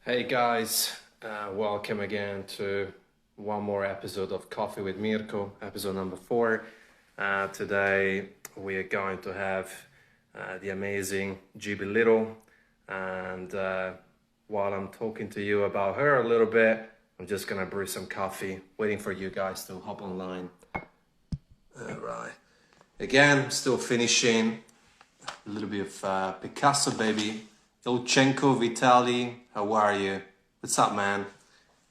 Hey guys, welcome again to one more episode of Coffee with Mirko, episode number 4. Today we are going to have the amazing Jibbi Little, and while I'm talking to you about her a little bit, I'm just gonna brew some coffee, waiting for you guys to hop online. Alright, again, still finishing a little bit of Picasso, baby. Ilchenko, Vitali, how are you? What's up, man?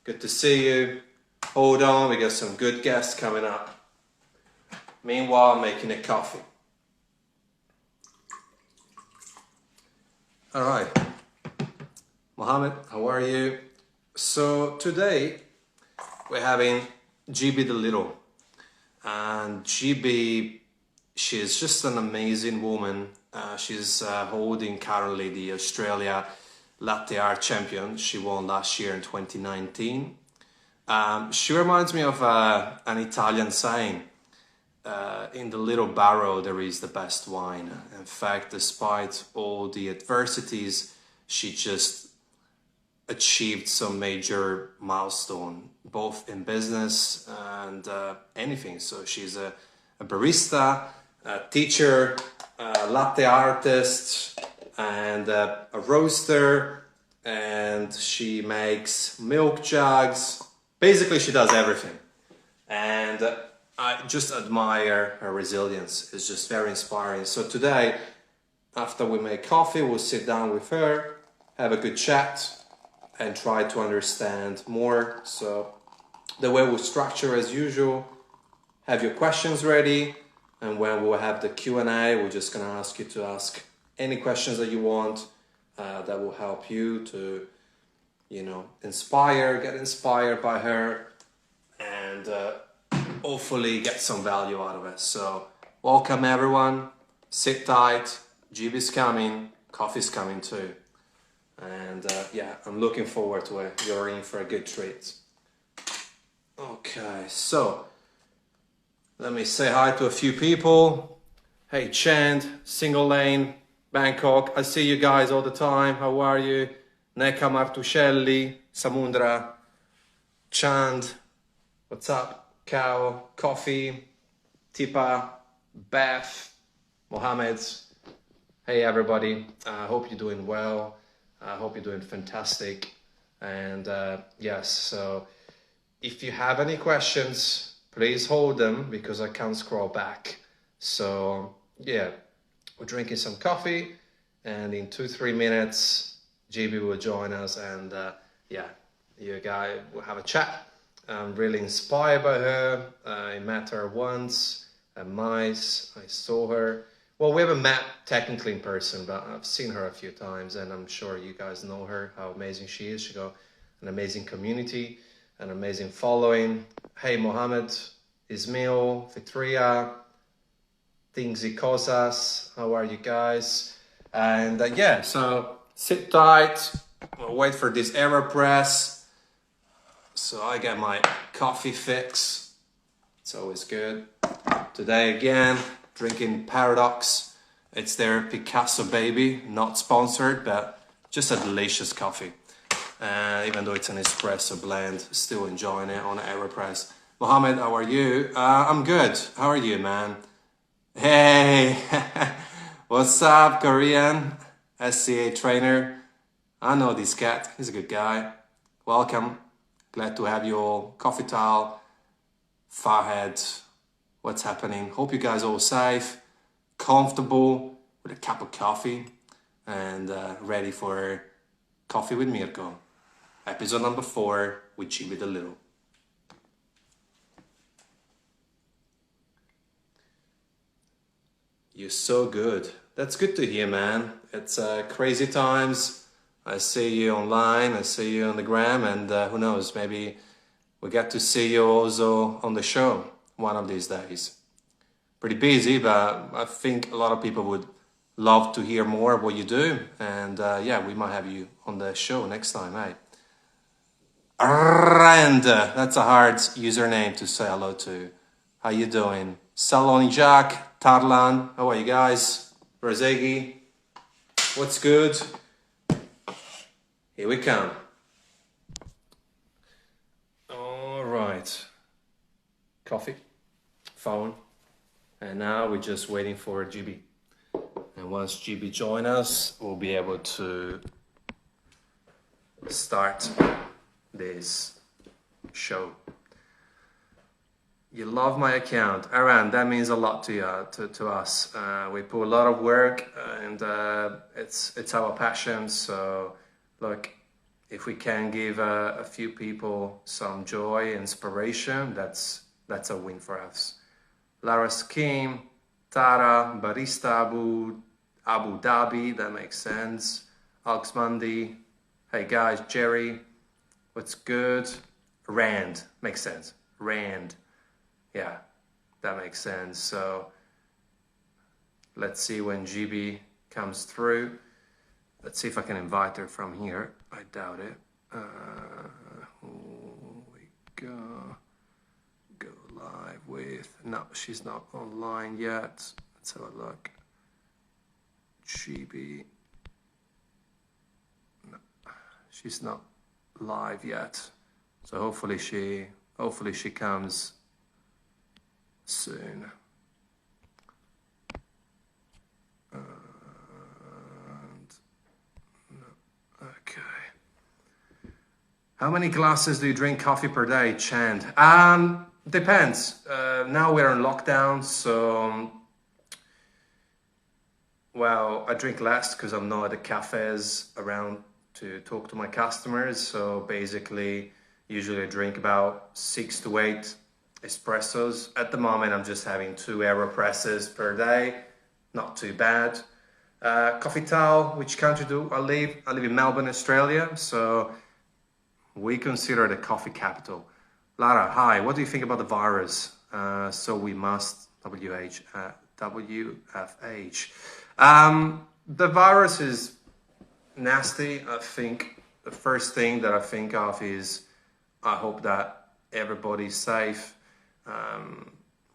Good to see you. Hold on, we got some good guests coming up. Meanwhile, I'm making a coffee. All right. Mohammed, how are you? So today, we're having Jibbi the Little. And Jibbi, she's just an amazing woman. She's holding currently the Australia Latte Art Champion. She won last year in 2019. She reminds me of an Italian saying, in the little barrel there is the best wine. In fact, despite all the adversities, she just achieved some major milestone, both in business and anything. So she's a barista, a teacher, a latte artist, and a roaster, and she makes milk jugs. Basically, she does everything. And I just admire her resilience. It's just very inspiring. So today, after we make coffee, we'll sit down with her, have a good chat, and try to understand more. So the way we'll structure as usual, have your questions ready, and when we'll have the Q&A, we're just gonna ask you to ask any questions that you want that will help you to, get inspired by her, and hopefully get some value out of it. So welcome everyone, sit tight, Jibbi's coming, coffee's coming too. And I'm looking forward to it. You're in for a good treat. Okay, so let me say hi to a few people. Hey, Chand, Single Lane, Bangkok. I see you guys all the time. How are you? Neka Martuscelli, Samundra, Chand. What's up? Cow, Coffee, Tipa, Beth, Mohammed. Hey, everybody. I hope you're doing well. I hope you're doing fantastic. And yes, so if you have any questions, please hold them because I can't scroll back. So yeah, we're drinking some coffee, and in 2-3 minutes, Jibbi will join us, and you guys will have a chat. I'm really inspired by her. I met her once at MICE. I saw her. Well, we haven't met technically in person, but I've seen her a few times, and I'm sure you guys know her, how amazing she is. She got an amazing community, an amazing following. Hey, Mohammed, Ismail, Fitria, Thingsi Cosas, how are you guys? And so sit tight. We'll wait for this AeroPress. So I get my coffee fix. It's always good. Today again, drinking Paradox. It's their Picasso baby, not sponsored, but just a delicious coffee. Even though it's an espresso blend, still enjoying it on AeroPress. Mohammed, how are you? I'm good. How are you, man? Hey, what's up, Korean? SCA trainer. I know this cat. He's a good guy. Welcome. Glad to have you all. Coffee towel. Farhead. What's happening? Hope you guys are all safe, comfortable, with a cup of coffee, and ready for Coffee with Mirko. Episode number 4 with Jibbi the Little. You're so good. That's good to hear, man. It's crazy times. I see you online, I see you on the gram, and who knows, maybe we get to see you also on the show one of these days. Pretty busy, but I think a lot of people would love to hear more of what you do. And we might have you on the show next time, eh? Rand, that's a hard username to say hello to. How you doing? Saloni Jack, Tarlan, how are you guys? Rozegi, what's good? Here we come. Right. Coffee, phone, and now we're just waiting for Jibbi. And once Jibbi joins us, we'll be able to start this show. You love my account, Aran. That means a lot to you, to us. We put a lot of work, and it's our passion. So, look, if we can give a few people some joy, inspiration, that's a win for us. Lara Skim, Tara, Barista Abu Dhabi. That makes sense. Alex Mundy. Hey guys, Jerry. What's good? Rand makes sense. Rand. Yeah, that makes sense. So let's see when Jibbi comes through. Let's see if I can invite her from here. I doubt it. We go live with, no, she's not online yet. Let's have a look. Jibbi. No, she's not live yet. So hopefully she comes soon. And, no, okay. How many glasses do you drink coffee per day, Chand? Depends. Now we're in lockdown, so well, I drink less because I'm not at the cafes around to talk to my customers. So basically, usually I drink about 6 to 8 espressos. At the moment, I'm just having 2 AeroPresses per day. Not too bad. Coffee towel, which country do I live? I live in Melbourne, Australia. So we consider the coffee capital. Lara, hi, what do you think about the virus? So we must, WFH. The virus is nasty. I think the first thing that I think of is I hope that everybody's safe.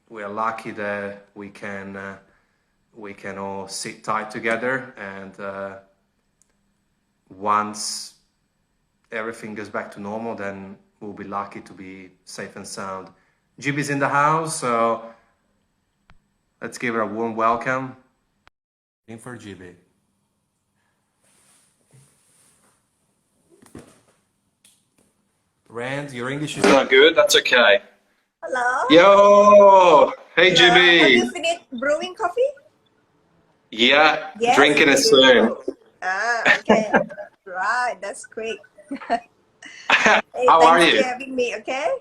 We're lucky that we can all sit tight together, and once everything goes back to normal, then we'll be lucky to be safe and sound. Jibbi's in the house, so let's give her a warm welcome. In for Jibbi. Rand, your English is not good. That's okay. Hello. Yo, hey Hello. Jibbi. Have you finished brewing coffee? Yeah, Yes. drinking it soon. Okay. Right, that's quick. Hey, How are thanks you? for having me, okay?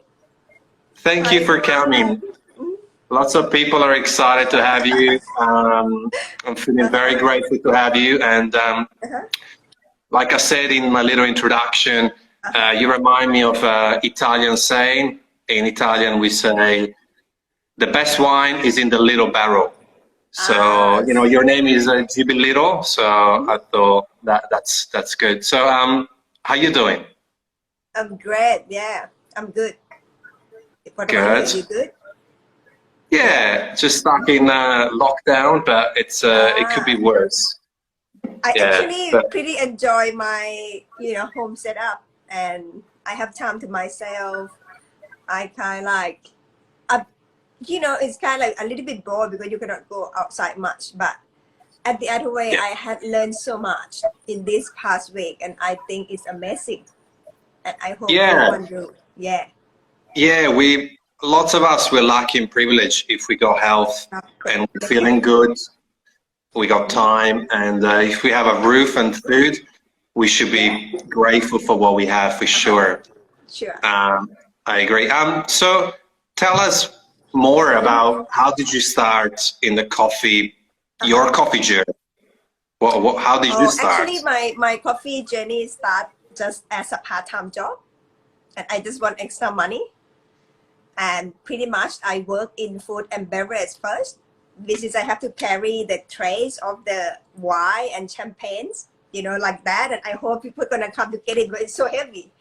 Thank you for coming. Lots of people are excited to have you. I'm feeling very grateful to have you. And like I said in my little introduction, you remind me of Italian saying. In Italian, we say, the best wine is in the little barrel. So, you know, your name is Jibbi Little, so I thought that's good. So, how you doing? I'm great, yeah. I'm good. What Good. about you? You good? Yeah, just stuck in lockdown, but it's it could be worse. I Yeah, actually but- pretty enjoy my, home setup, and I have time to myself. I kind of like, it's kind of like a little bit bored because you cannot go outside much. But at the other way, I had learned so much in this past week, and I think it's amazing. And I hope everyone do. Yeah. Yeah, lots of us, we're lucky and privileged if we got health and we're feeling good, we got time, and if we have a roof and food, we should be grateful for what we have for sure. Sure. I agree. So tell us more about how did you start in the coffee, your coffee journey? How did you start? Actually, my coffee journey started just as a part-time job, and I just want extra money. And pretty much I work in food and beverage first. This is I have to carry the trays of the wine and champagnes, like that. And I hope people are gonna come to get it, but it's so heavy.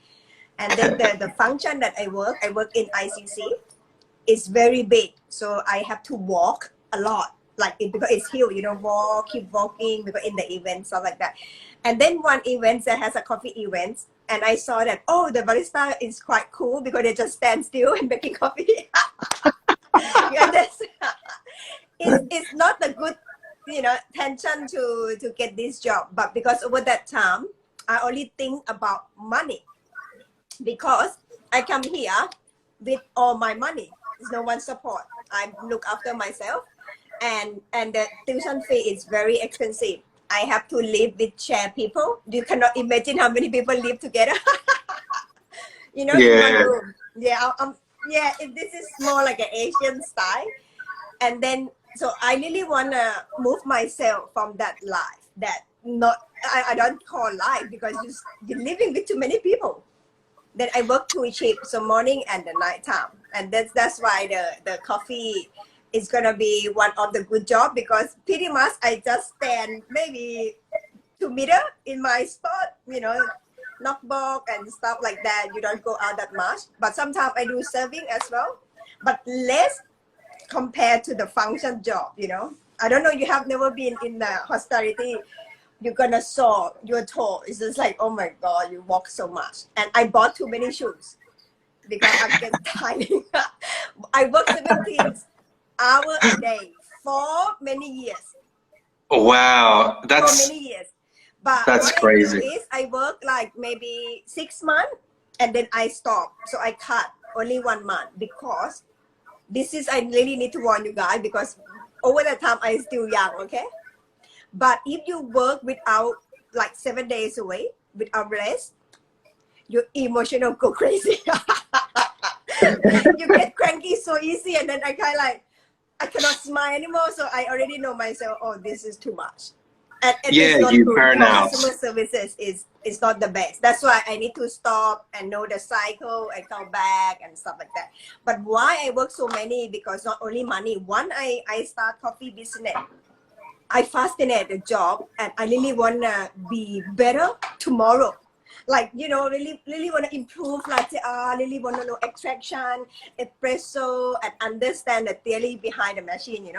And then the function that I work in ICC. It's very big, so I have to walk a lot, because it's hill, keep walking because in the event, stuff like that. And then one event that has a coffee event, and I saw that, oh, the barista is quite cool because they just stand still and making coffee. Yeah, it's not a good, tension to get this job. But because over that time, I only think about money because I come here with all my money. There's no one support. I look after myself, and the tuition fee is very expensive. I have to live with share people. You cannot imagine how many people live together. In one room. Yeah, this is more like an Asian style. And then, so I really want to move myself from that life that I don't call life because you're living with too many people. Then I work 2 shifts, so morning and the night time. And that's why the coffee is going to be one of the good job because pretty much I just stand maybe 2 meters in my spot, knock box and stuff like that. You don't go out that much. But sometimes I do serving as well, but less compared to the function job, I don't know, you have never been in the hospitality. You're gonna saw your toe. It's just like, oh my God, you walk so much. And I bought too many shoes because I'm getting tired. I work 17 hours a day for many years. Wow, for many years. But that's what crazy. I do is I work like maybe 6 months and then I stop. So I cut only 1 month because I really need to warn you guys because over the time I'm still young, okay? But if you work without like 7 days a week without rest, your emotional go crazy. You get cranky so easy, and then I cannot smile anymore. So I already know myself. Oh, this is too much. And Yeah, it's not you good. burn out. Customer services is not the best. That's why I need to stop and know the cycle and come back and stuff like that. But why I work so many? Because not only money. One, I start coffee business. I fascinated the job and I really wanna be better tomorrow. Like, really wanna improve latte art, really wanna know extraction, espresso, and understand the theory behind the machine,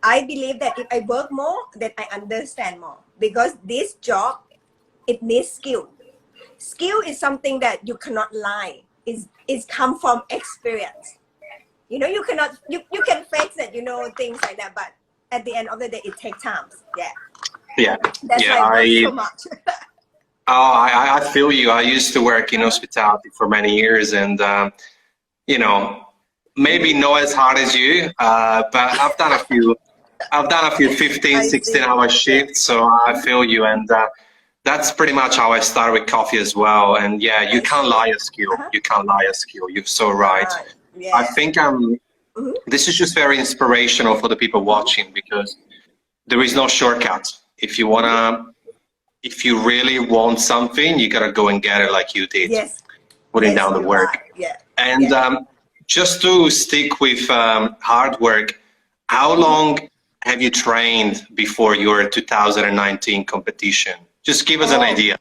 I believe that if I work more, then I understand more. Because this job, it needs skill. Skill is something that you cannot lie. It's come from experience. You can fix it, things like that, but at the end of the day, it takes time. Yeah. That's why I work so much. I feel you. I used to work in hospitality for many years, and maybe not as hard as you, but I've done a few 15, 16-hour shifts, so I feel you, and that's pretty much how I started with coffee as well. And yeah, you can't lie a skill. You can't lie a skill. You're so right. Yeah. I think this is just very inspirational for the people watching because there is no shortcut. If you really want something, you gotta go and get it like you did. Yes. Putting down the work. Right. Yeah. And just to stick with hard work, how long have you trained before your 2019 competition? Just give us an idea.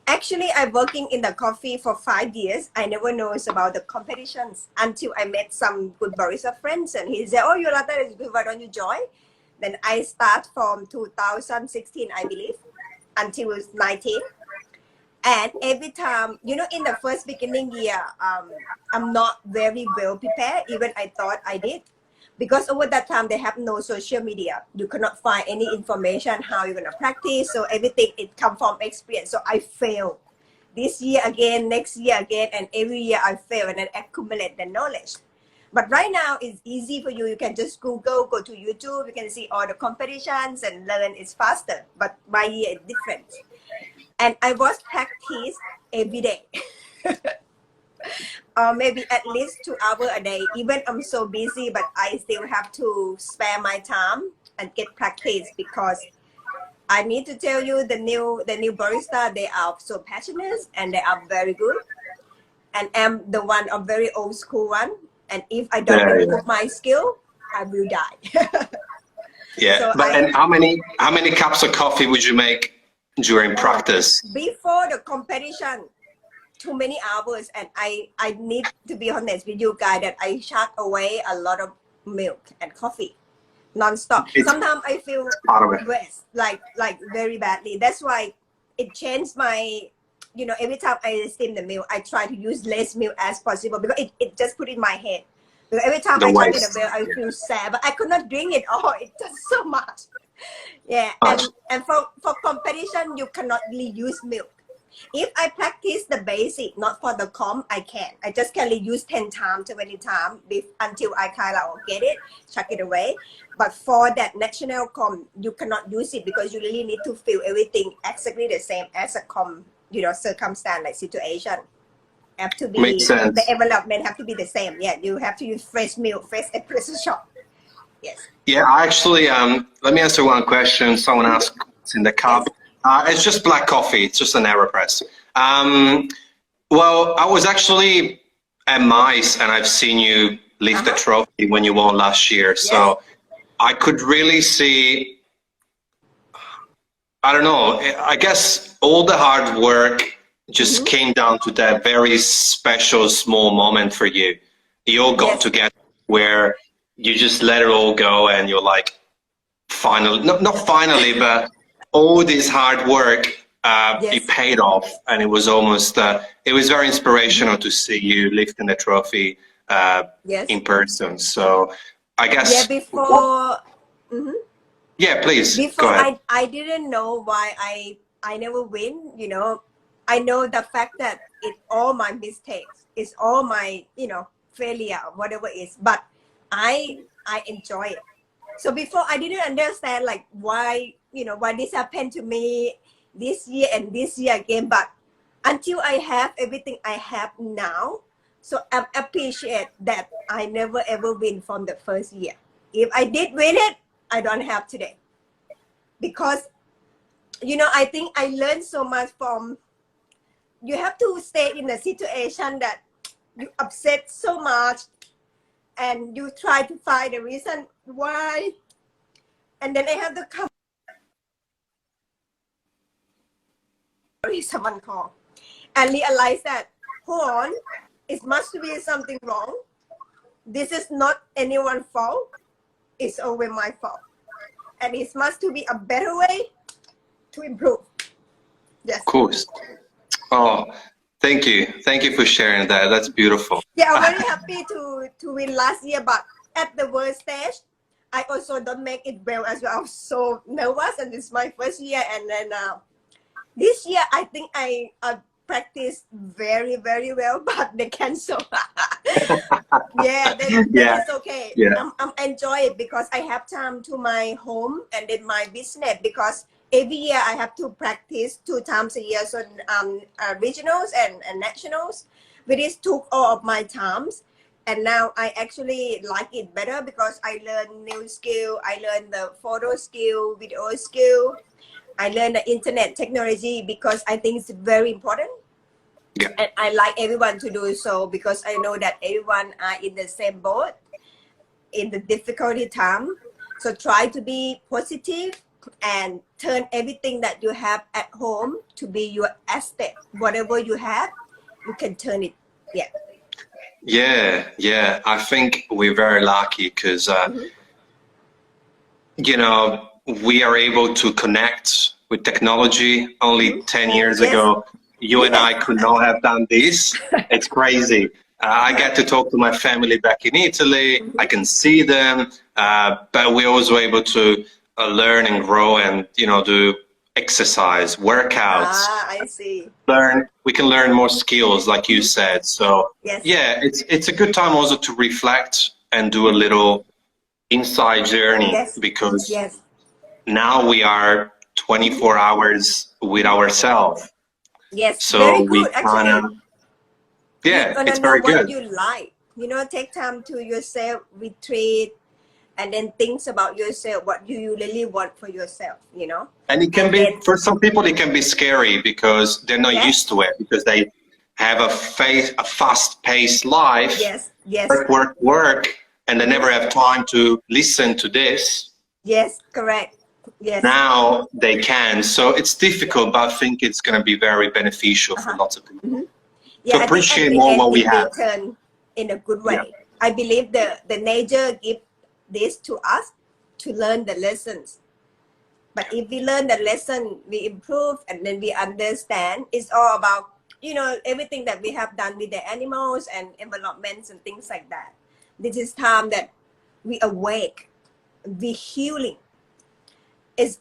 Actually, I'm working in the coffee for 5 years. I never knows about the competitions until I met some good barista friends, and he said, "Oh, your latte is good. Why don't you join?" Then I start from 2016, I believe, until 19. And every time, in the first beginning year, I'm not very well prepared. Even I thought I did. Because over that time, they have no social media. You cannot find any information how you're going to practice. So everything, it comes from experience. So I failed. This year again, next year again, and every year I fail and then accumulate the knowledge. But right now, it's easy for you. You can just Google, go to YouTube. You can see all the competitions and learn. It's faster. But my year is different. And I was practice every day. Maybe at least 2 hours a day. Even I'm so busy, but I still have to spare my time and get practice because I need to tell you the new barista, they are so passionate and they are very good. And I'm the one, a very old school one. And if I don't improve my skill, I will die. Yeah. So and how many cups of coffee would you make during practice? Before the competition, too many hours, and I need to be honest with you guys that I shut away a lot of milk and coffee non-stop. Sometimes I feel rest like very badly. That's why it changed my, you know, every time I steam the milk, I try to use less milk as possible because it just put in my head. Because every time The I drink waste. the milk, I feel sad, but I could not drink it all. It does so much. Yeah, Much. and for competition, you cannot really use milk. If I practice the basic, not for the comp, I can. I just can only use 10 times, 20 times until I kind of get it, chuck it away. But for that national comp, you cannot use it because you really need to feel everything exactly the same as a comp, you know, circumstance, like situation. Have to be, Makes sense. the envelopment have to be the same. Yeah, you have to use fresh milk, fresh espresso shot. Yes. Yeah, I actually, let me answer one question. Someone asked what's in the cup. It's just black coffee. It's just an AeroPress. Well, I was actually at MICE and I've seen you lift the trophy when you won last year. So I could really see, I don't know, I guess all the hard work just came down to that very special small moment for you. You all got together where you just let it all go and you're like, finally, not finally, but all this hard work, it paid off. And it was almost, it was very inspirational to see you lifting the trophy in person. So I guess. Yeah, before. Yeah, please. Before go ahead. I didn't know why I never win, you know. I know the fact that it's all my mistakes. It's all my, you know, failure, whatever it is. But I enjoy it. So before I didn't understand like why, you know, why this happened to me this year and this year again. But until I have everything I have now, so I appreciate that I never ever win from the first year. If I did win it, I don't have today. Because, you know, I think I learned so much from, you have to stay in a situation that you upset so much and you try to find the reason why, and then I have to come. Someone call and realize that, hold on, it must be something wrong. This is not anyone's fault. It's always my fault. And it must be a better way to improve. Yes. Of course. Oh, thank you. Thank you for sharing that. That's beautiful. Yeah, I'm very happy to win last year, but at the world stage, I also don't make it well as well. I was so nervous, and this is my first year. And then this year, I think I practiced very, very well, but they cancel. Yeah, then it's okay. Yeah. I'm enjoy it because I have time to my home and then my business, because every year I have to practice 2 times a year, so regionals and nationals, which took all of my times. And now I actually like it better because I learn new skill. I learn the photo skill, video skill. I learn the internet technology because I think it's very important. Yeah. And I like everyone to do so because I know that everyone are in the same boat in the difficulty time. So try to be positive and turn everything that you have at home to be your asset. Whatever you have, you can turn it. Yeah. I think we're very lucky because, you know, we are able to connect with technology. Only 10 years ago, you and I could not have done this. It's crazy. I get to talk to my family back in Italy. I can see them, but we're also able to learn and grow and, you know, do exercise, workouts. I see. We can learn more skills, like you said. So yeah, it's a good time also to reflect and do a little inside journey because now we are 24 hours with ourselves. Yes, so very good. We actually, it's know very what good. you like. You know, take time to yourself, retreat, and then think about yourself, what you really want for yourself, you know. And it can be, for some people, it can be scary because they're not used to it, because they have a fast-paced life, work, and they never have time to listen to this. Yes, correct. Yes. Now they can, so it's difficult, but I think it's going to be very beneficial for lots of people. Yeah, to appreciate more what we have. Turn in a good way. I believe the nature gives this to us to learn the lessons. But if we learn the lesson, we improve, and then we understand. It's all about, you know, everything that we have done with the animals and environments and things like that. This is time that we awake, we healing.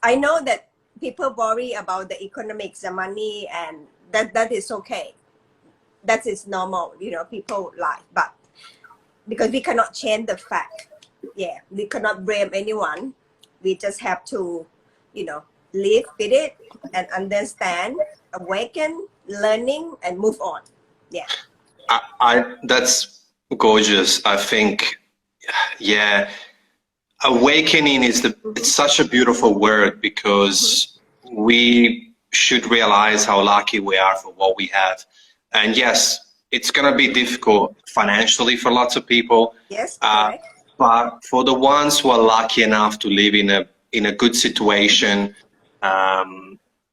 I know that people worry about the economics, the money, and that is okay. That is normal, you know, people life. But because we cannot change the fact, yeah, we cannot blame anyone. We just have to, you know, live with it and understand, awaken, learning, and move on. Yeah. That's gorgeous. I think, yeah, awakening is it's such a beautiful word, because we should realize how lucky we are for what we have. And yes, it's going to be difficult financially for lots of people. Yes, correct. But for the ones who are lucky enough to live in a good situation,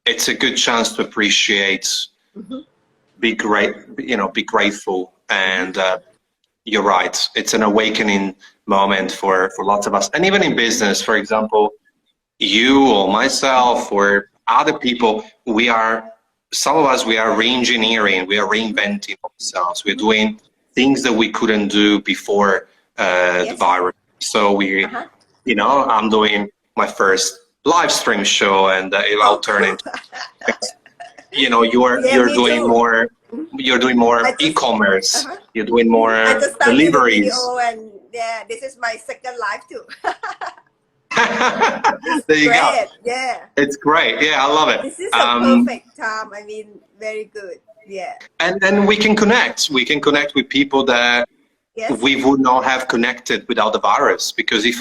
it's a good chance to appreciate, be grateful. And you're right, it's an awakening moment for lots of us. And even in business, for example, you or myself or other people, some of us, we are re-engineering, we are reinventing ourselves. We're doing things that we couldn't do before the virus. So you know, I'm doing my first live stream show, and I'll turn into, you know, you're doing more e-commerce. You're doing more deliveries. And yeah, this is my second live too. There you go. Yeah. It's great. Yeah, I love it. This is a perfect time. I mean, very good. Yeah. And then we can connect. We can connect with people that we would not have connected without the virus. Because if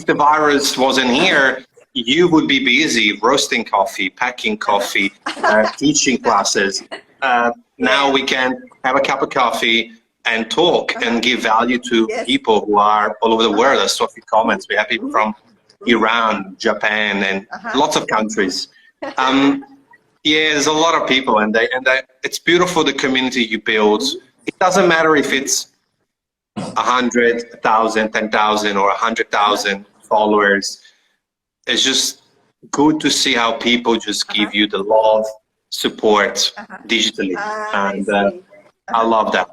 the virus wasn't here, you would be busy roasting coffee, packing coffee, teaching classes. Now we can have a cup of coffee and talk and give value to people who are all over the world. I saw a few comments. We have people from Iran, Japan, and lots of countries. Yeah, there's a lot of people, and it's beautiful, the community you build. It doesn't matter if it's 100, 1,000, 10,000, or 100,000 followers. It's just good to see how people just give you the love, support digitally, and I love that.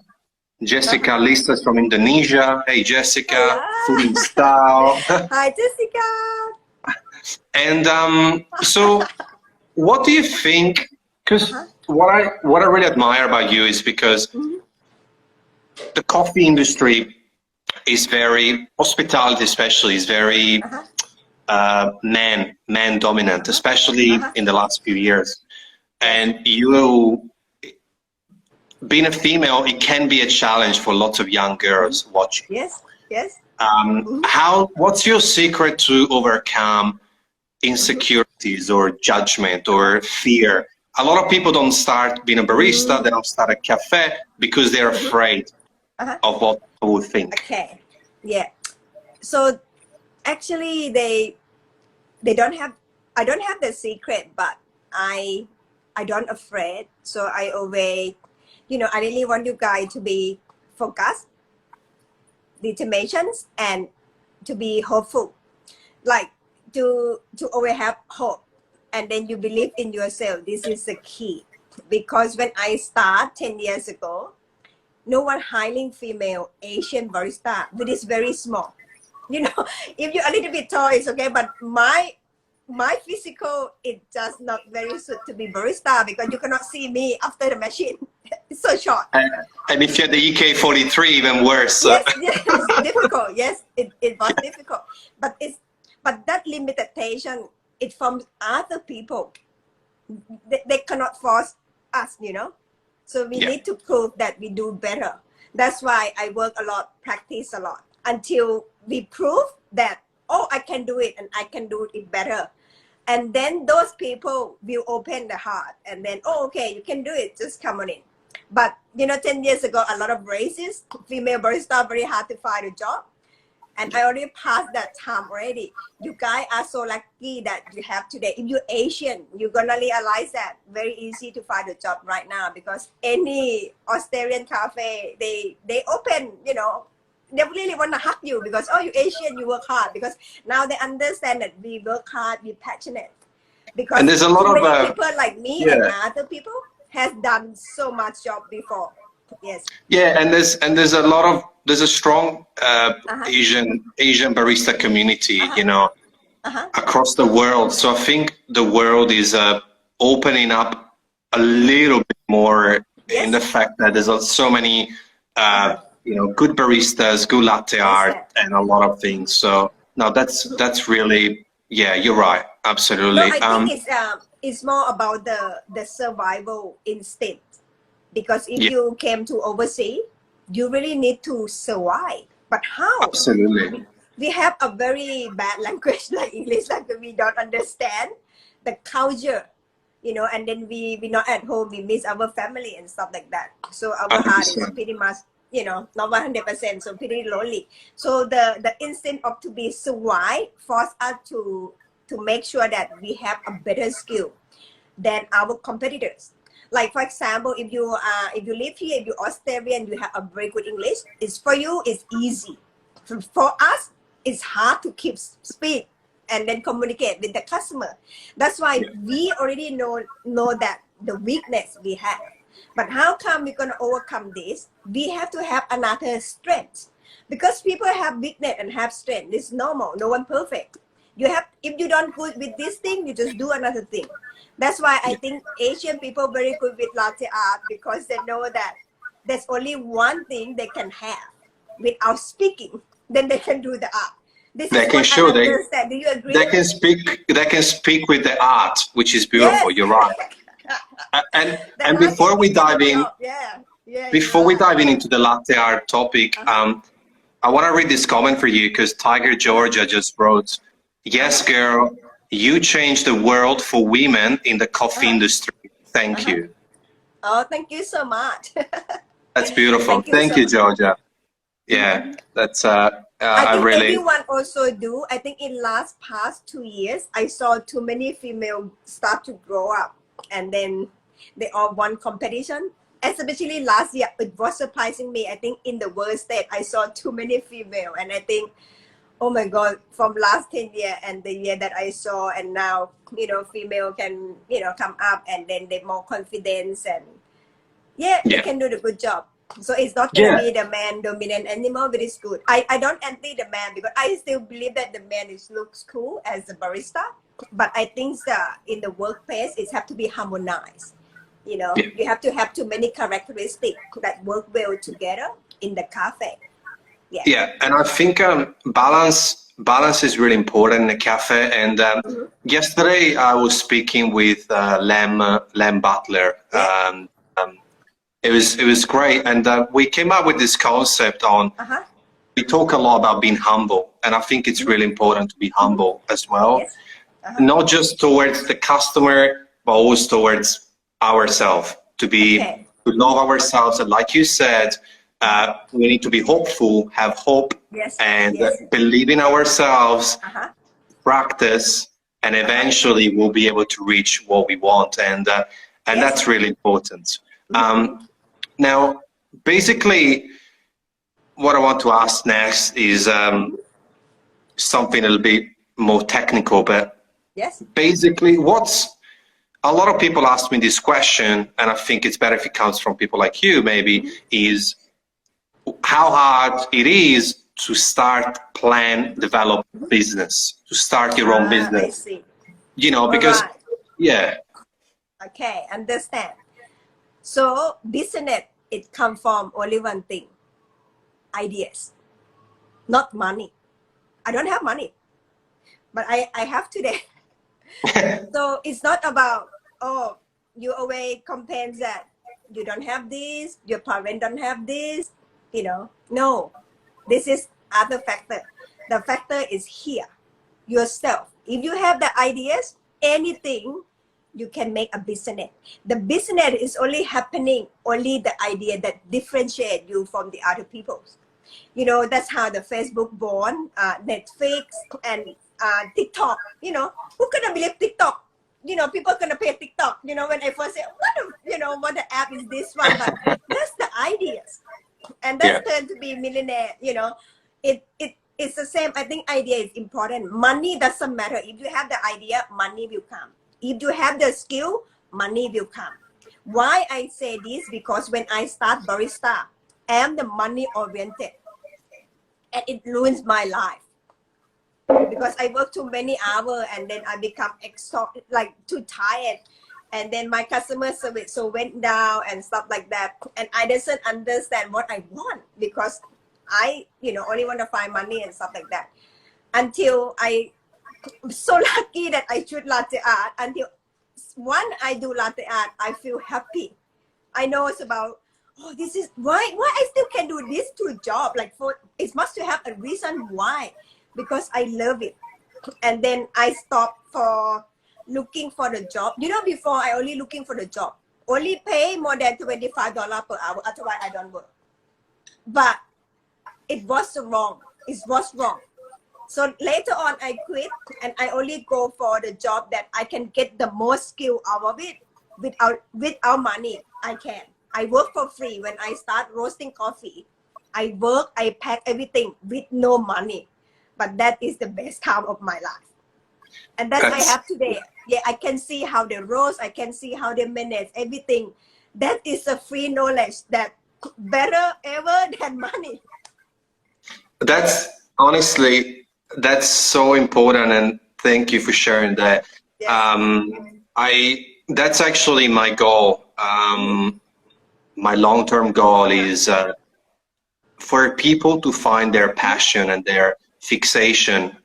Jessica Listas from Indonesia. Hey, Jessica, food in style. Hi, Jessica. And so, what do you think? Because what I really admire about you is because the coffee industry is very, hospitality especially, is very man dominant, especially in the last few years. And you, being a female, it can be a challenge for lots of young girls watching. Yes. What's your secret to overcome insecurities or judgment or fear? A lot of people don't start being a barista, they don't start a cafe because they're afraid of what people will think. Okay, yeah. So actually, they don't have. I don't have the secret, but I don't afraid. So I always, you know, I really want you guys to be focused, determinations, and to be hopeful. Like to always have hope, and then you believe in yourself. This is the key. Because when I start 10 years ago, no one hiring female Asian barista, but it's very small. You know, if you're a little bit tall, it's okay. But my physical, it just not very suit to be barista because you cannot see me after the machine. It's so short. And if you're the EK43, even worse. Yes, it's difficult. Yes, it was difficult. But that limitation, it from other people. They cannot force us, you know. So we need to prove that we do better. That's why I work a lot, practice a lot, until we prove that, oh, I can do it and I can do it better. And then those people will open the heart and then, oh, okay, you can do it, just come on in. But, you know, 10 years ago, a lot of races, female barista, very hard to find a job. And I already passed that time already. You guys are so lucky that you have today. If you're Asian, you're gonna realize that very easy to find a job right now because any Australian cafe, they open, you know, they really want to hug you because, oh, you Asian, you work hard. Because now they understand that we work hard, we're passionate. Because And there's a lot too many of people like me yeah. and other people has done so much job before. Yes. Yeah, and there's a strong Asian barista community, you know, across the world. So I think the world is opening up a little bit more in the fact that there's so many you know, good baristas, good latte art, and a lot of things. So no, that's really, yeah, you're right, absolutely. No, I think it's more about the survival instinct. Because if you came to overseas, you really need to survive. But how? Absolutely. We have a very bad language like English, like we don't understand the culture, you know, and then we're not at home, we miss our family and stuff like that. So our heart is pretty much, you know, not 100%, so pretty lonely. So the instinct of to be survive force us to make sure that we have a better skill than our competitors. Like for example, if you live here, if you're Australian, you have a very good English. It's for you, it's easy. For us, it's hard to keep speed and then communicate with the customer. That's why we already know that the weakness we have. But how come we're gonna overcome this? We have to have another strength. Because people have weakness and have strength. It's normal. No one perfect. You have, if you don't good with this thing, you just do another thing. That's why I think Asian people very good with latte art, because they know that there's only one thing they can have without speaking. Then they can do the art. This they is can what show I understand. Do you agree? They can speak with the art, which is beautiful. Yes. You're right. And before we dive in, before we dive into the latte art topic, I want to read this comment for you because Tiger Georgia just wrote, "Yes, girl, you changed the world for women in the coffee industry. Thank you." Oh, thank you so much. That's beautiful. Thank you, Georgia. Yeah, that's I think really. everyone also do. I think in past 2 years, I saw too many female start to grow up, and then they all won competition. Especially last year, it was surprising me. I think in the world state, I saw too many female, and I think, oh my God, from last 10 years and the year that I saw, and now, you know, female can, you know, come up and then they more confidence and they can do the good job. So it's not going to be the man dominant anymore, but it's good. I don't anti the man because I still believe that the man looks cool as a barista, but I think that in the workplace, it have to be harmonized. You know, you have to have too many characteristics that work well together in the cafe. Yeah, and I think balance is really important in a cafe. And yesterday I was speaking with Lem Butler. It was great, and we came up with this concept on. We talk a lot about being humble, and I think it's really important to be humble as well, not just towards the customer, but also towards ourselves. To love ourselves, and like you said. We need to be hopeful, have hope, and believe in ourselves, practice, and eventually we'll be able to reach what we want. And that's really important. Now, basically, what I want to ask next is something a little bit more technical, but basically, a lot of people ask me this question, and I think it's better if it comes from people like you, maybe, is how hard it is to start, plan, develop business, to start your own business. I see. You know, because, Okay, understand. So business, it comes from only one thing, ideas, not money. I don't have money, but I have today. So it's not about, oh, you always complain that you don't have this, your parent don't have this, you know. No, this is other factor. The factor is here, yourself. If you have the ideas, anything, you can make a business. The business is only happening, only the idea that differentiate you from the other people. You know, that's how the Facebook born, Netflix, and TikTok. You know, who gonna believe TikTok? You know, people gonna pay TikTok. You know, when I first say, what the app is this one? But that's the ideas. and that's turned to be millionaire. You know, it's the same. I think idea is important. Money doesn't matter. If you have the idea, money will come. If you have the skill, money will come. Why I say this? Because when I start barista, I am the money oriented, and it ruins my life. Because I work too many hours and then I become exhausted, like too tired. And then my customer service so went down and stuff like that. And I doesn't understand what I want because I, only want to find money and stuff like that. Until I'm so lucky that I shoot latte art. Until when I do latte art, I feel happy. I know it's about, this is why I still can do this two job. Like it must have a reason why. Because I love it. And then I stopped for looking for the job. Before I only looking for the job. Only pay more than $25 per hour. Otherwise, I don't work. But it was wrong. It was wrong. So later on, I quit. And I only go for the job that I can get the most skill out of it. Without money, I can. I work for free. When I start roasting coffee, I pack everything with no money. But that is the best time of my life. And that's what I have today. Yeah, I can see how they roast. I can see how they manage everything. That is a free knowledge that better ever than money. That's honestly, that's so important. And thank you for sharing that. Yes. That's actually my goal. My long-term goal is for people to find their passion and their fixation,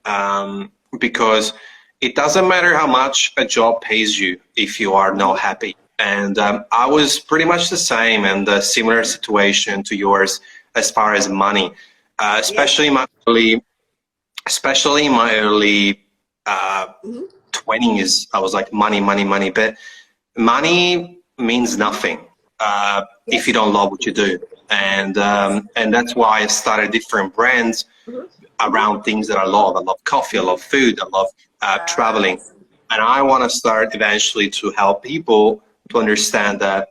because it doesn't matter how much a job pays you if you are not happy. And I was pretty much the same and a similar situation to yours as far as money, especially in my early 20s. I was like money, but money means nothing if you don't love what you do. And that's why I started different brands around things that I love. I love coffee, I love food, I love traveling. And I want to start eventually to help people to understand that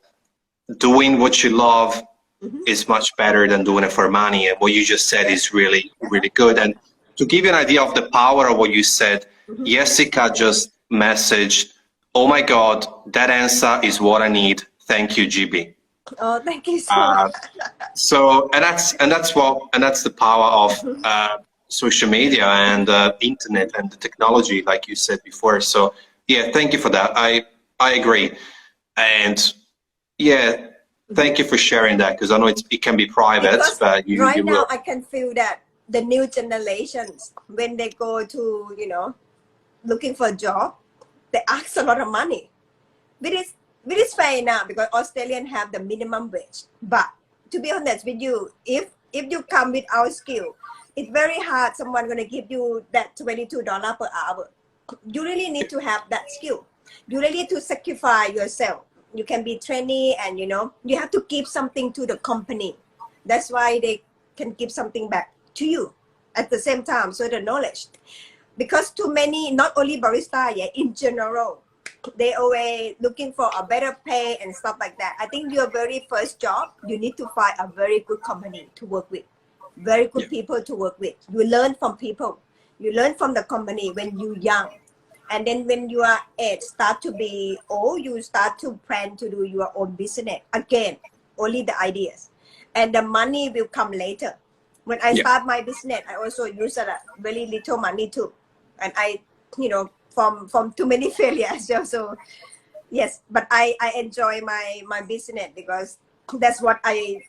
doing what you love is much better than doing it for money. And what you just said is really, really good. And to give you an idea of the power of what you said, Jessica just messaged, "Oh my God, that answer is what I need. Thank you, Jibbi." Oh, thank you so much. That's the power of social media and internet and the technology, like you said before. So yeah, thank you for that. I agree. And yeah, thank you for sharing that, because I know it can be private, because but you now I can feel that the new generations, when they go to, looking for a job, they ask a lot of money. Which is fair enough because Australians have the minimum wage. But to be honest with you, if you come without skill, it's very hard someone going to give you that $22 per hour. You really need to have that skill. You really need to sacrifice yourself. You can be trainee and, you have to give something to the company. That's why they can give something back to you at the same time. So the knowledge. Because too many, not only barista, in general, they always looking for a better pay and stuff like that. I think your very first job, you need to find a very good company to work with. Very good people to work with. You learn from people. You learn from the company when you're young. And then when you are age, start to be old, you start to plan to do your own business. Again, only the ideas. And the money will come later. When I start my business, I also use a very little money too. And I, from too many failures. So yes, but I enjoy my business because that's what I,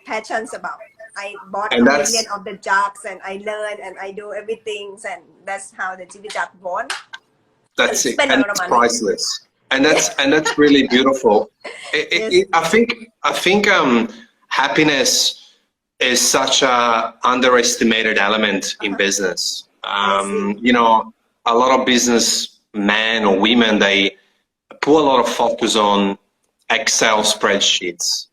passions about. I bought a million of the jobs and I learn and I do everything, and that's how the Jibbi Jug born. That's it, and it's priceless, and that's really beautiful. I think happiness is such a underestimated element in business. A lot of businessmen or women, they put a lot of focus on Excel spreadsheets,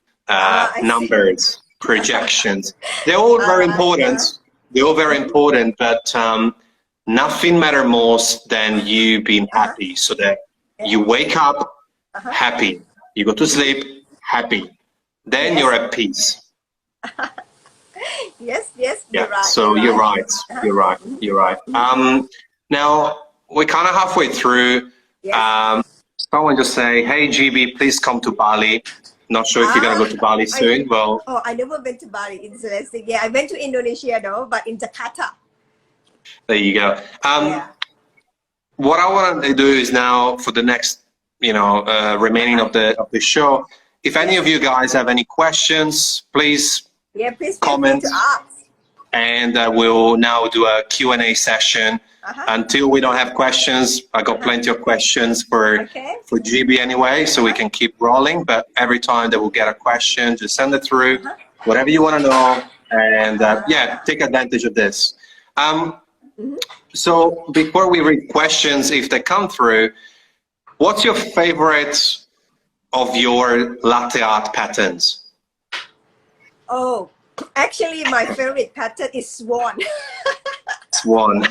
numbers, projections. They're all very important. They're all very important, but nothing matters more than you being happy. So that you wake up happy, you go to sleep happy, then you're at peace. Yes, yes, Yeah, you're right. so you're right. You're right. You're right. Now we're kind of halfway through. Yes. Someone just say, "Hey, GB, please come to Bali." Not sure if you're gonna go to Bali soon. Well, I never been to Bali. Interesting. Yeah, I went to Indonesia though, but in Jakarta. there you go. Yeah. What I want to do is now for the next, remaining of the show. If any of you guys have any questions, please Yeah, please feel free comment, to ask. and we'll now do a Q&A session. Until we don't have questions, I got plenty of questions for GB anyway, so we can keep rolling. But every time that we'll get a question, just send it through, whatever you want to know, and yeah, take advantage of this. So before we read questions, if they come through, what's your favorite of your latte art patterns? Oh, actually, my favorite pattern is swan. Swan.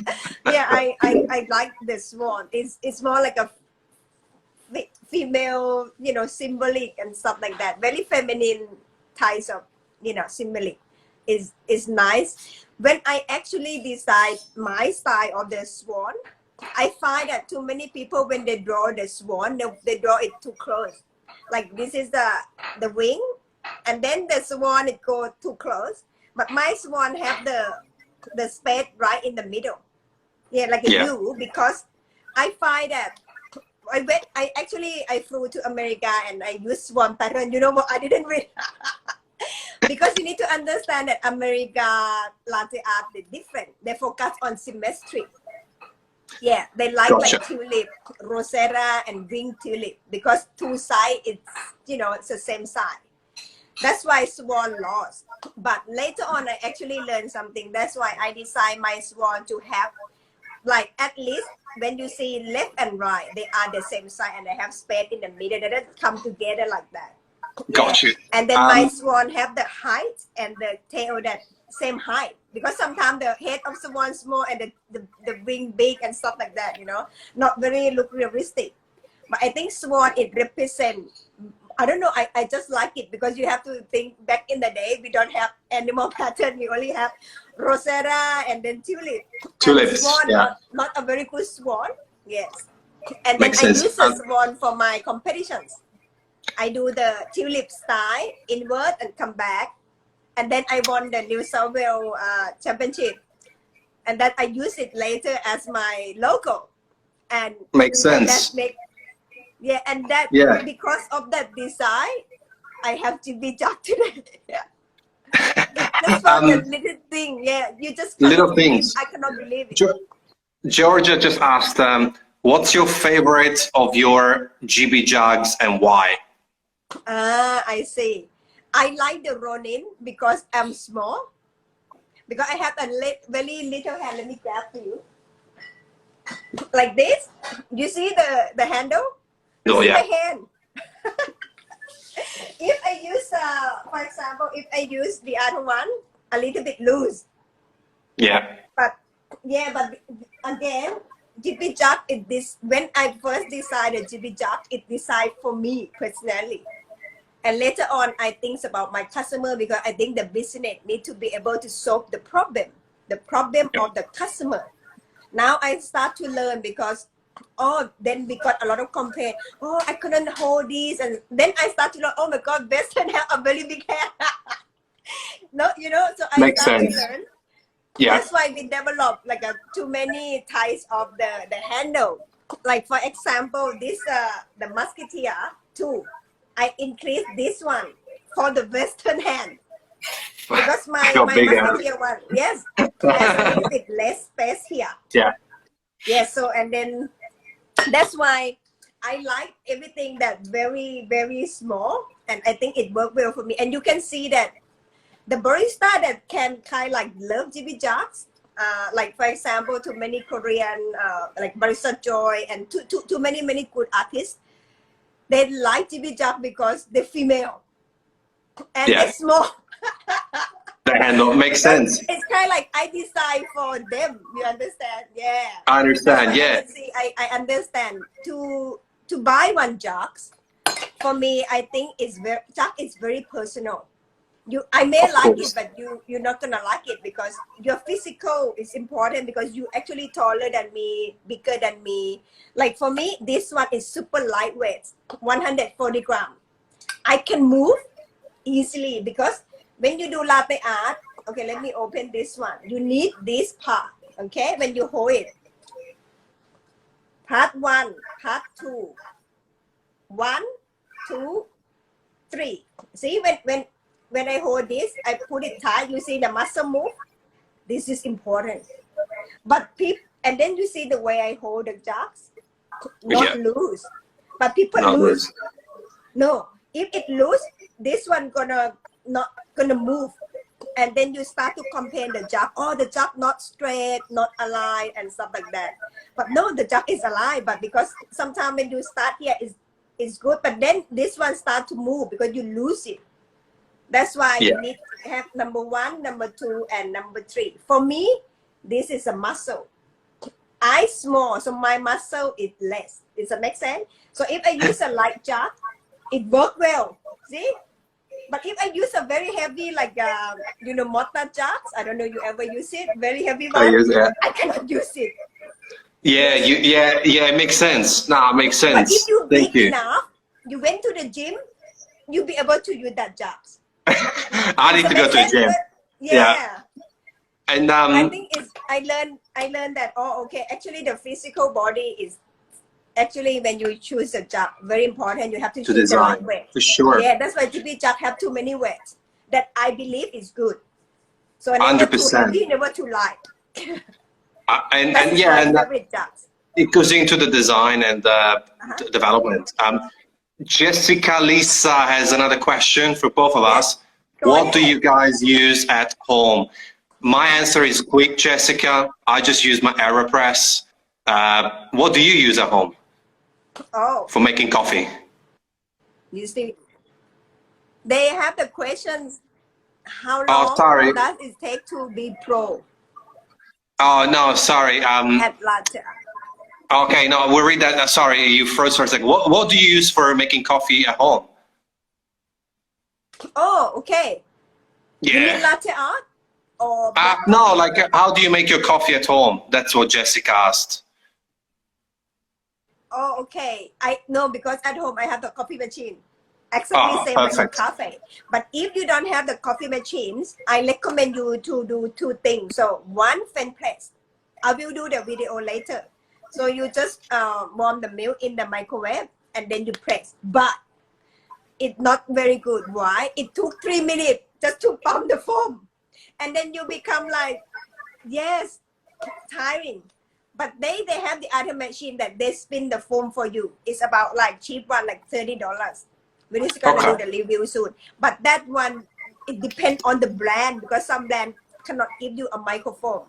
Yeah, I like the swan. It's more like a female, symbolic and stuff like that. Very feminine types of, symbolic is nice. When I actually decide my style of the swan, I find that too many people, when they draw the swan, they draw it too close. Like this is the wing, and then the swan, it goes too close. But my swan have the space right in the middle. Yeah, like a U, because I find that I flew to America and I used swan pattern. You know what? I didn't read. Because you need to understand that America latte art is different. They focus on symmetry. Yeah, they like tulip, rosetta, and wing tulip, because two sides, it's the same side. That's why swan lost. But later on, I actually learned something. That's why I designed my swan to have, like, at least when you see left and right, they are the same side and they have space in the middle. They don't come together like that. Got you. And then my swan have the height and the tail that same height, because sometimes the head of swan small and the wing big and stuff like that, not very look realistic. But I think swan, it represents, I don't know, I just like it, because you have to think back in the day, we don't have animal pattern, we only have rosetta and then tulip. Tulips, swan, yeah. not a very good swan. Yes. And Makes then sense. I use the swan for my competitions. I do the tulip style, invert and come back. And then I won the New South Wales championship. And then I use it later as my logo. And makes sense. Because of that design, I have Jibbi today. Just for the little thing. Yeah, you just little things. I cannot believe it. Georgia just asked, what's your favorite of your GB jugs and why? I see. I like the Ronin because I'm small. Because I have a very little hand. Let me grab you. Like this. You see the handle? Oh, yeah. My hand. If I use, for example, if I use the other one, a little bit loose. Yeah. But again, Jibbi jug is this. When I first decided Jibbi jug, it designed for me personally. And later on, I think about my customer, because I think the business need to be able to solve the problem of the customer. Now I start to learn, because then we got a lot of complaint. I couldn't hold these, and then I start to learn. Oh my God, Western have a very big hand. No, so I start to learn. Yeah. That's why we develop like too many types of the handle. Like for example, this the Musketeer 2. I increased this one for the Western hand, because my Musketeer one, yes, has a little bit less space here. Yeah. Yeah. So, and then that's why I like everything that very, very small, and I think it worked well for me. And you can see that the barista that can kind of like love Jibbi jugs, like for example, too many Korean like Barista Joy and too many good artists. They like Jibbi jug because they're female and they're small. The handle makes sense. It's kind of like I design for them. You understand? Yeah. I understand. Yeah. I understand. To buy one jug, for me, I think jug is very personal. I may Of like course. it, but you're not gonna like it because your physical is important because you actually taller than me, bigger than me. Like for me, this one is super lightweight, 140 grams. I can move easily because when you do latte art, okay, let me open this one. You need this part, okay, when you hold it. Part 1, part 2. 1, 2, 3. See, when I hold this, I put it tight. You see the muscle move. This is important. But people, and then you see the way I hold the jugs, not Yeah. loose. But people Not lose. loose. No, if it loose, this one not gonna move. And then you start to compare the jug. Oh, the jug not straight, not aligned, and stuff like that. But no, the jug is aligned. But because sometimes when you start here, it's good. But then this one start to move because you lose it. That's why Yeah. you need to have number 1, number 2, and number 3. For me, this is a muscle. I small, so my muscle is less. Does that make sense? So if I use a light jug, it works well. See? But if I use a very heavy, like mortar jugs, I don't know you ever use it, very heavy I one, use it. I cannot use it. Yeah, Yes. it makes sense. No, it makes But if sense. you Thank big you. enough, you went to the gym, you'll be able to use that jugs. I Does need that to go make to the sense? gym. Because, Yeah. yeah. And I think I learned that, oh, okay, actually the physical body is actually when you choose a job, very important. You have to to choose the right design way. for sure. Yeah, that's why Jibbi job have too many weights. That I believe is good. So never too 100%. heavy, never too light. And That is yeah, my and favorite jobs. it goes into the design and development. Jessica Lisa has another question for both of Yes. us. Go What do ahead. you guys use at home? My answer is quick, Jessica. I just use my AeroPress. What do you use at home Oh, for making coffee? you see, they have the questions. How Oh, long sorry. does it take to be pro Oh, no, sorry. at Latte? Okay, no, we'll read that. Sorry, you froze for a second. What do you use for making coffee at home? Oh, okay. You mean Yeah. latte art or black No, coffee? like, how do you make your coffee at home? That's what Jessica asked. Oh, okay. I know because at home I have the coffee machine. Exactly Oh, same like in perfect. cafe. But if you don't have the coffee machines, I recommend you to do 2 things. So one, fan press. I will do the video later. So you just warm the milk in the microwave and then you press. But it's not very good. Why? It took 3 minutes just to pump the foam. And then you become like, yes, tiring. But they have the other machine that they spin the foam for you. It's about like cheap one, like $30. We're just gonna do Okay. the review soon. But that one, it depends on the brand because some brand cannot give you a microphone.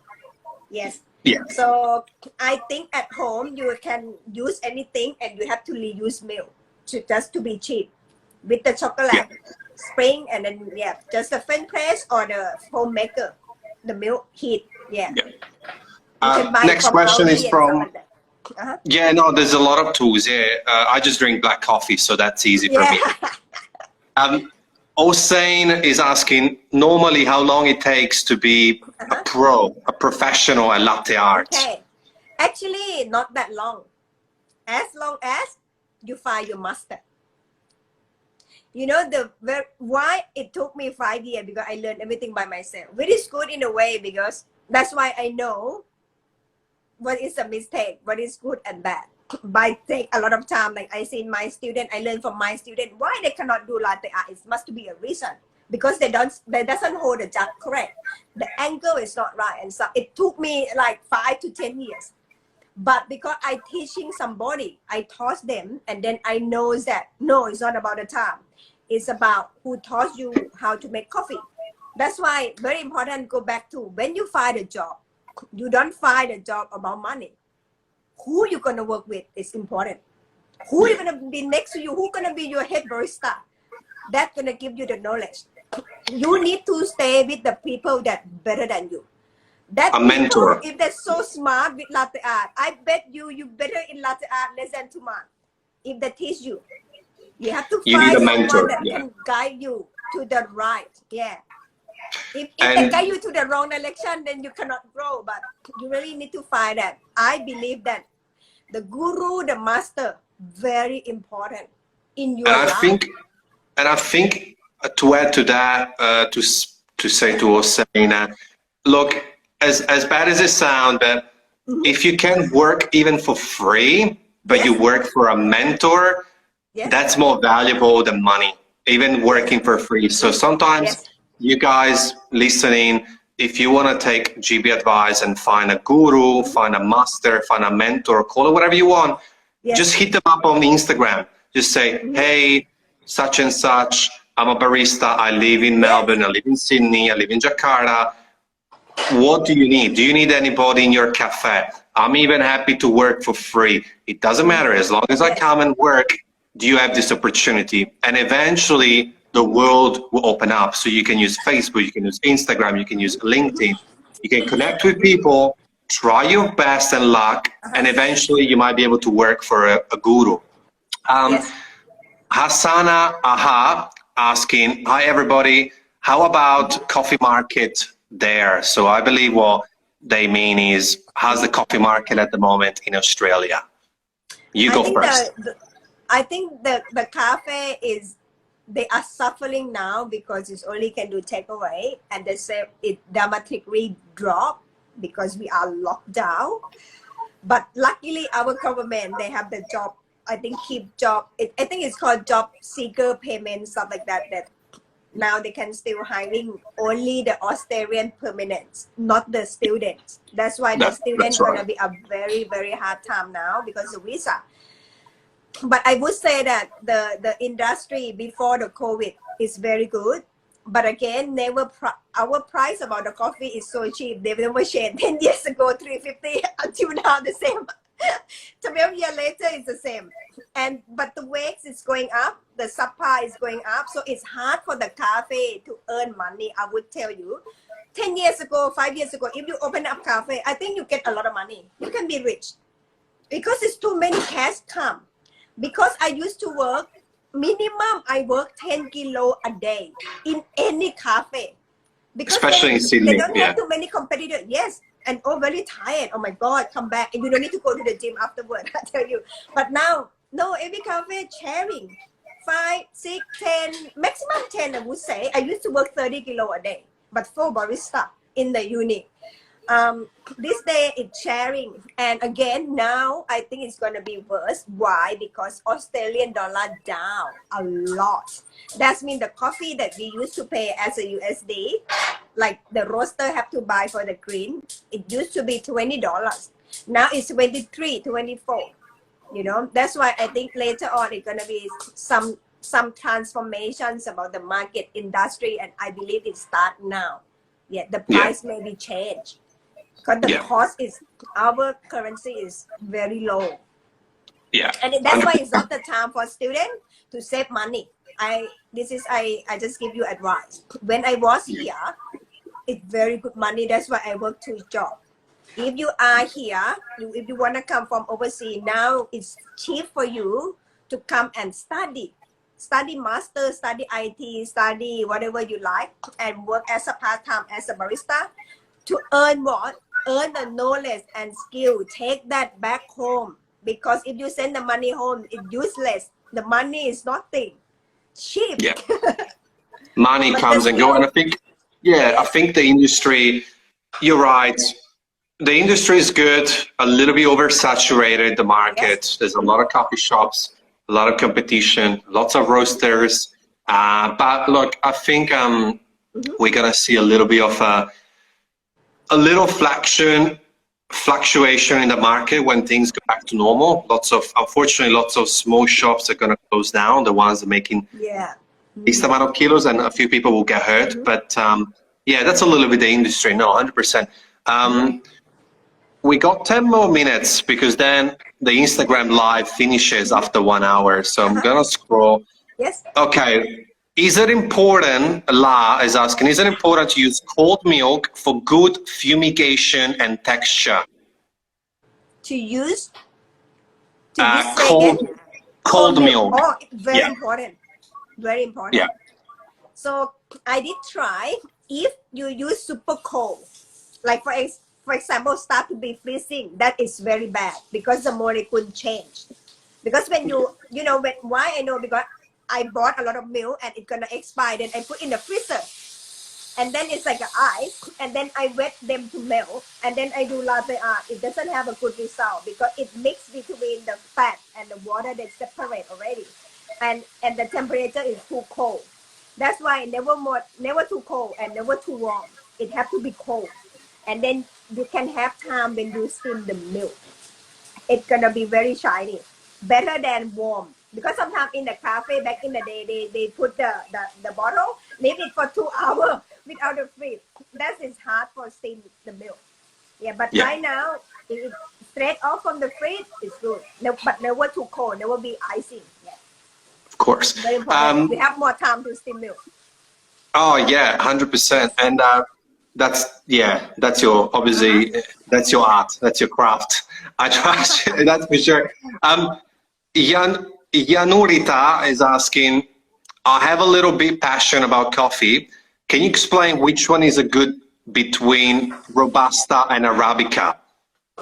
Yes. Yeah. So I think at home you can use anything and you have to reuse milk just to be cheap with the chocolate Yeah. spring and then just the French press or the foam maker, the milk heat. Yeah. Yeah. You can buy Next from question is Aldi and stuff from. like that. Uh-huh. Yeah, no, there's a lot of tools. Yeah, I just drink black coffee, so that's easy for me. Hossein is asking normally how long it takes to be a pro, a professional at latte art. Okay. Actually, not that long. As long as you find your master. You know why it took me 5 years because I learned everything by myself. Which is good in a way because that's why I know what is a mistake, what is good and bad. By take a lot of time, like I see my student, I learn from my student why they cannot do latte art. It must be a reason because they doesn't hold the jug correct. The angle is not right, and so it took me like 5 to 10 years. But because I teaching somebody, I taught them, and then I know that no, it's not about the time. It's about who taught you how to make coffee. That's why very important. Go back to when you find a job, you don't find a job about money. Who you gonna work with is important. Who you gonna be next to you? Who gonna be your head barista? That's gonna give you the knowledge. You need to stay with the people that better than you. That A people, mentor. if they're so smart with latte art, I bet you better in latte art less than 2 months. If they teach you, you have to You need find a someone mentor. that Yeah. can guide you to the right. Yeah. If And- they guide you to the wrong direction, then you cannot grow. But you really need to find that. I believe that the guru, the master, very important in your And life. I think to add to that, to say to Hossein, look, as bad as it sounds, but if you can work even for free, but Yes. you work for a mentor, Yes. that's more valuable than money, even working for free. So sometimes Yes. you guys listening, if you want to take Jibbi advice and find a guru, find a master, find a mentor, call it whatever you want, Yes. just hit them up on Instagram. Just say, hey, such and such, I'm a barista, I live in Melbourne, I live in Sydney, I live in Jakarta. What do you need? Do you need anybody in your cafe? I'm even happy to work for free. It doesn't matter. As long as I come and work, do you have this opportunity? And eventually the world will open up. So you can use Facebook, you can use Instagram, you can use LinkedIn. You can connect with people, try your best and luck, and eventually you might be able to work for a guru. Yes. Hassana Aha asking, hi everybody, how about coffee market there? So I believe what they mean is, how's the coffee market at the moment in Australia? You go first. I think the cafe is, they are suffering now because it's only can do takeaway, and they say it dramatically drop because we are locked down. But luckily our government, they have the job, I think keep job, I think it's called job seeker payment, stuff like that, that now they can still hiring only the Australian permanents, not the students. That's why the students right. gonna be a very, very hard time now because of visa. But I would say that the industry before the COVID is very good. But again, our price about the coffee is so cheap. They never changed. 10 years ago, $3.50 until now the same. 12 years later, it's the same. But the wage is going up, the supply is going up, so it's hard for the cafe to earn money. I would tell you, 10 years ago, 5 years ago, if you open up cafe, I think you get a lot of money. You can be rich because it's too many cash come. Because I used to work, minimum I work 10 kilo a day in any cafe. Because Especially in Sydney, they don't have too many competitors. Yes, and very tired. Oh my God, come back. And you don't need to go to the gym afterward, I tell you. But now, no, every cafe sharing. 5, 6, 10, maximum 10 I would say. I used to work 30 kilo a day, but for barista in the unit. This day it's sharing, and again now I think it's going to be worse. Why? Because Australian dollar down a lot. That means the coffee that we used to pay as a USD, like the roaster have to buy for the green, it used to be $20. Now it's 23, 24. You know, that's why I think later on it's going to be some transformations about the market industry, and I believe it start now. Yeah, the price may be changed. Because the cost is, our currency is very low. Yeah. And that's why it's not the time for students to save money. I just give you advice. When I was here, it's very good money. That's why I work 2 jobs. If you are here, if you want to come from overseas, now it's cheap for you to come and study. Study master, study IT, study whatever you like, and work as a part-time as a barista to earn what? Earn the knowledge and skill. Take that back home, because if you send the money home, it's useless. The money is nothing. Cheap. Yeah. Money comes and goes, and I think, I think the industry, you're right. The industry is good, a little bit oversaturated, the market. Yes. There's a lot of coffee shops, a lot of competition, lots of roasters. But look, I think we're going to see a little bit of a little fluctuation in the market when things go back to normal. Unfortunately, lots of small shops are going to close down, the ones that are making least amount of kilos, and a few people will get hurt. But that's a little bit the industry. No, 100%. We got 10 more minutes because then the Instagram live finishes after 1 hour. So I'm going to scroll. Yes. Okay. Is it important, La is asking, is it important to use cold milk for good fumigation and texture? To use? Cold milk. Oh, very important. Very important. Yeah. So I did try. If you use super cold, like for example, start to be freezing, that is very bad because the molecule change. Because when you know why I know, because I bought a lot of milk and it's gonna expire, then I put in the freezer, and then it's like an ice, and then I wet them to melt, and then I do latte art. It doesn't have a good result because it mixed between the fat and the water that separate already, and the temperature is too cold. That's why never too cold and never too warm. It have to be cold, and then you can have time when you steam the milk. It's gonna be very shiny, better than warm. Because sometimes in the cafe back in the day, they put the bottle, leave it for 2 hours without the fridge. That is hard for steam the milk. Yeah, but right now, it straight off from the fridge is good. No, but never too cold, never be icing. Yeah. Of course. Very important. We have more time to steam milk. Oh yeah, 100%. And that's your obviously that's your art, that's your craft. I trust that's for sure. Yanurita is asking, I have a little bit passion about coffee. Can you explain which one is a good between Robusta and Arabica?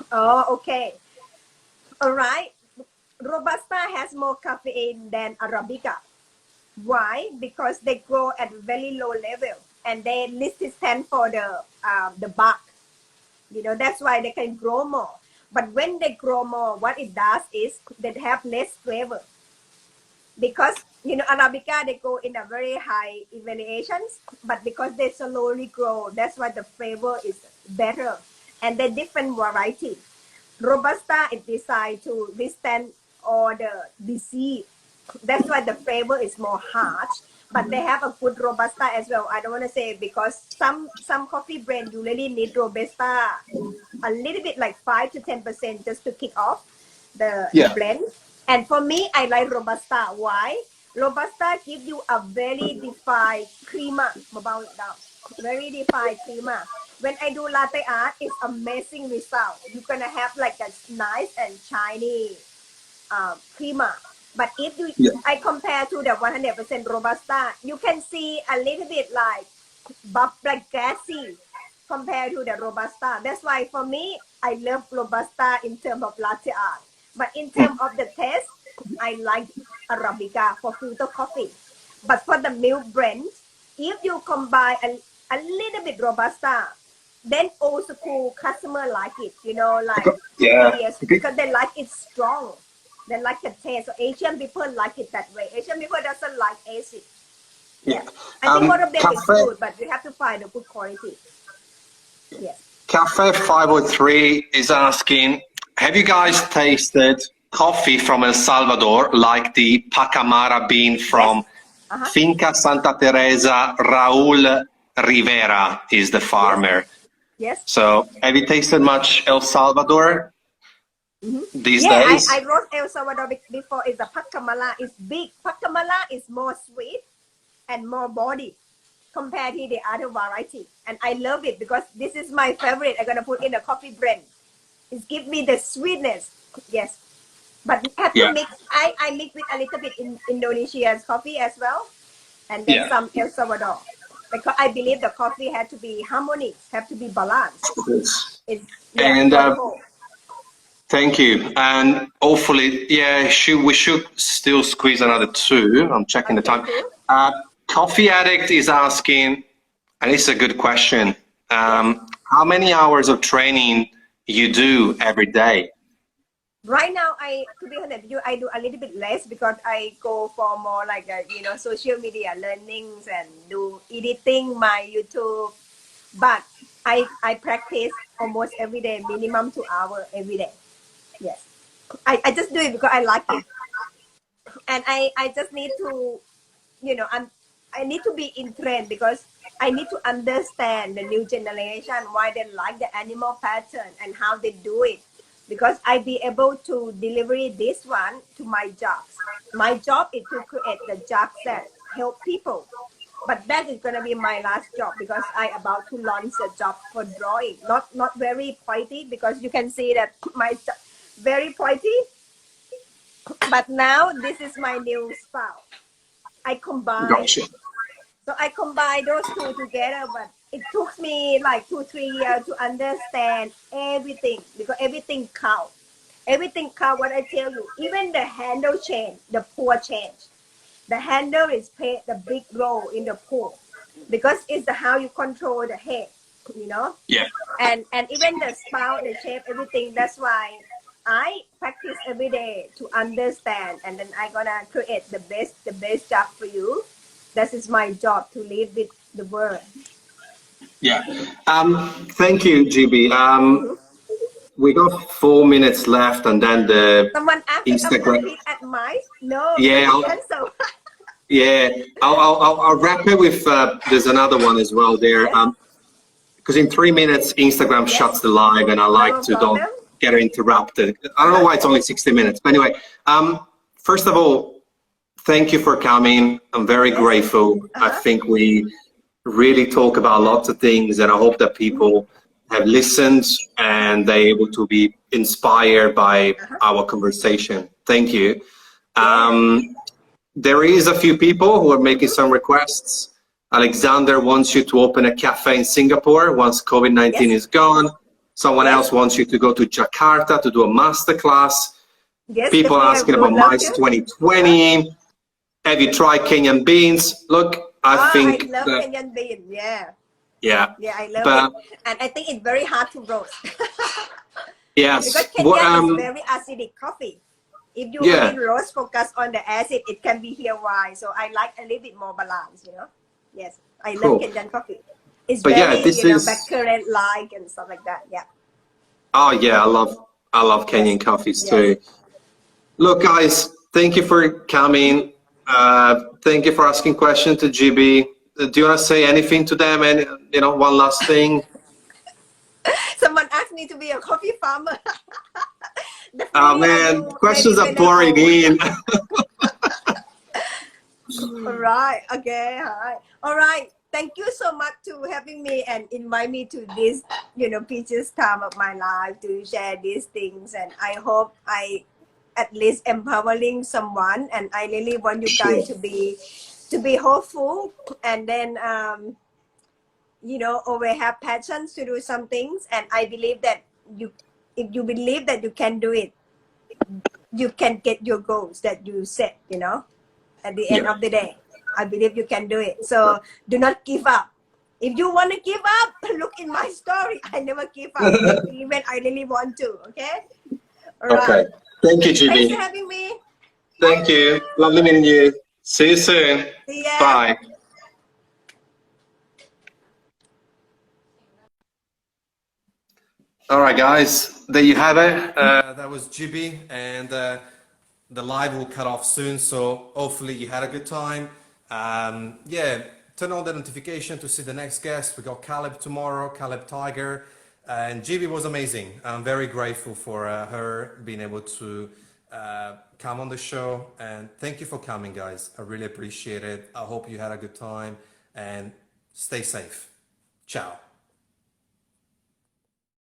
Oh, okay. All right. Robusta has more caffeine than Arabica. Why? Because they grow at very low level and they resistant for the bark. You know, that's why they can grow more. But when they grow more, what it does is they have less flavor. Because, you know, Arabica, they go in a very high evaluations, but because they slowly grow, that's why the flavor is better. And they're different variety. Robusta is designed to withstand all the disease. That's why the flavor is more harsh, but they have a good Robusta as well. I don't want to say because some coffee brand you really need Robusta a little bit like 5 to 10% just to kick off the blend. And for me, I like Robusta. Why? Robusta gives you a very defined crema. Very defined crema. When I do latte art, it's amazing result. You're gonna have like a nice and shiny crema. But if I compare to the 100% Robusta, you can see a little bit like gassy compared to the Robusta. That's why for me, I love Robusta in terms of latte art. But in terms of the taste, I like Arabica for filter coffee. But for the milk blend, if you combine a little bit Robusta, then old school customer like it, you know, like yes, because they like it strong. They like the taste. So Asian people like it that way. Asian people doesn't like acid. Yeah. I think one of them is good, but we have to find a good quality. Yes. Cafe 503 is asking, have you guys tasted coffee from El Salvador, like the Pacamara bean from Finca Santa Teresa? Raul Rivera is the farmer. Yes. So have you tasted much El Salvador these days? I wrote El Salvador before. Is the Pacamara is big. Pacamara is more sweet and more body compared to the other variety. And I love it because this is my favorite. I'm going to put in a coffee blend. It gives me the sweetness. Yes. But you have to mix. I mix with a little bit in Indonesia's coffee as well. And then some El Salvador. Because I believe the coffee had to be harmonious, have to be balanced. Thank you. And hopefully, we should still squeeze another 2. I'm checking the time. Coffee Addict is asking, and it's a good question, how many hours of training you do every day? Right now, to be honest with you, I do a little bit less because I go for more like social media learnings and do editing my YouTube. But I practice almost every day, minimum 2 hours every day. Yes, I just do it because I like it, and I just need to, I need to be in trend because I need to understand the new generation why they like the animal pattern and how they do it. Because I be able to deliver this one to my jobs. My job is to create the jobs that help people. But that is going to be my last job because I about to launch a job for drawing. Not very pointy because you can see that my very pointy. But now this is my new style. I combine. Gotcha. So So I combined those two together, but it took me like 2-3 years to understand everything because everything counts. Everything counts. What I tell you, even the handle change, the pour change. The handle is played the big role in the pour because it's the how you control the head, you know. Yeah. And even the spout, the shape, everything. That's why I practice every day to understand, and then I gonna create the best job for you. That is my job to live with the world. Yeah. Thank you, Jibbi. Mhm. We got 4 minutes left, and then the Someone asked if I'm Instagram. happy at mice. No, Yeah, very cancel. yeah. I'll wrap it with. There's another one as well there. Yes, Because in 3 minutes, Instagram yes, shuts the live, and I like no to don't problem. get interrupted. I don't know Uh-huh. why it's only 60 minutes, but anyway. First of all, thank you for coming. I'm very Yes, grateful. I uh-huh. think we really talk about lots of things, and I hope that Mhm. people have listened and they're able to be inspired by Uh-huh. our conversation. Thank you. Yeah. There is a few people who are making some requests. Alexander wants you to open a cafe in Singapore once COVID-19 Yes, is gone. Someone yes, else wants you to go to Jakarta to do a masterclass. yes. People are Definitely, I asking about would love MICE to. Uh-huh. 2020. Have you tried Kenyan beans? Look, I I think love that, Kenyan bean. Yeah. yeah, Yeah, I love it. but And I think it's very hard to roast because yes, Kenyan is very acidic coffee. If you only yeah, roast focus on the acid, it can be here why. So I like a little bit more balance, you know. Yes, I love cool. Kenyan coffee. It's But yeah, very, this is, baccarat like and stuff like that. Yeah. oh yeah, I love Yes. Kenyan coffees Yes. too. Look, guys, thank you for coming. Thank you for asking questions to GB. Do you want to say anything to them? And one last thing. Someone asked me to be a coffee farmer. Oh Definitely, I man, will. Maybe questions are when I'm pouring old. in. All right. Okay. All right. All right. Thank you so much to having me and invite me to this, precious time of my life to share these things. And I hope I at least empowering someone. And I really want you Sure. guys to be hopeful and then always have passions to do some things. And I believe that if you believe that you can do it, you can get your goals that you set, at the end Yeah. of the day. I believe you can do it. So do not give up. If you want to give up, look in my story. I never give up, even I really want to. Okay? All right. Okay. Thank you, Thanks for GB. having me. Thank you. Lovely meeting you. See you soon. See ya. Bye. All right, guys. There you have it. That was Jibbi, and the live will cut off soon. So hopefully you had a good time. Yeah, turn on the notification to see the next guest. We got Caleb tomorrow, Caleb Tiger, and Jibbi was amazing. I'm very grateful for her being able to come on the show. And thank you for coming, guys. I really appreciate it. I hope you had a good time and stay safe. Ciao.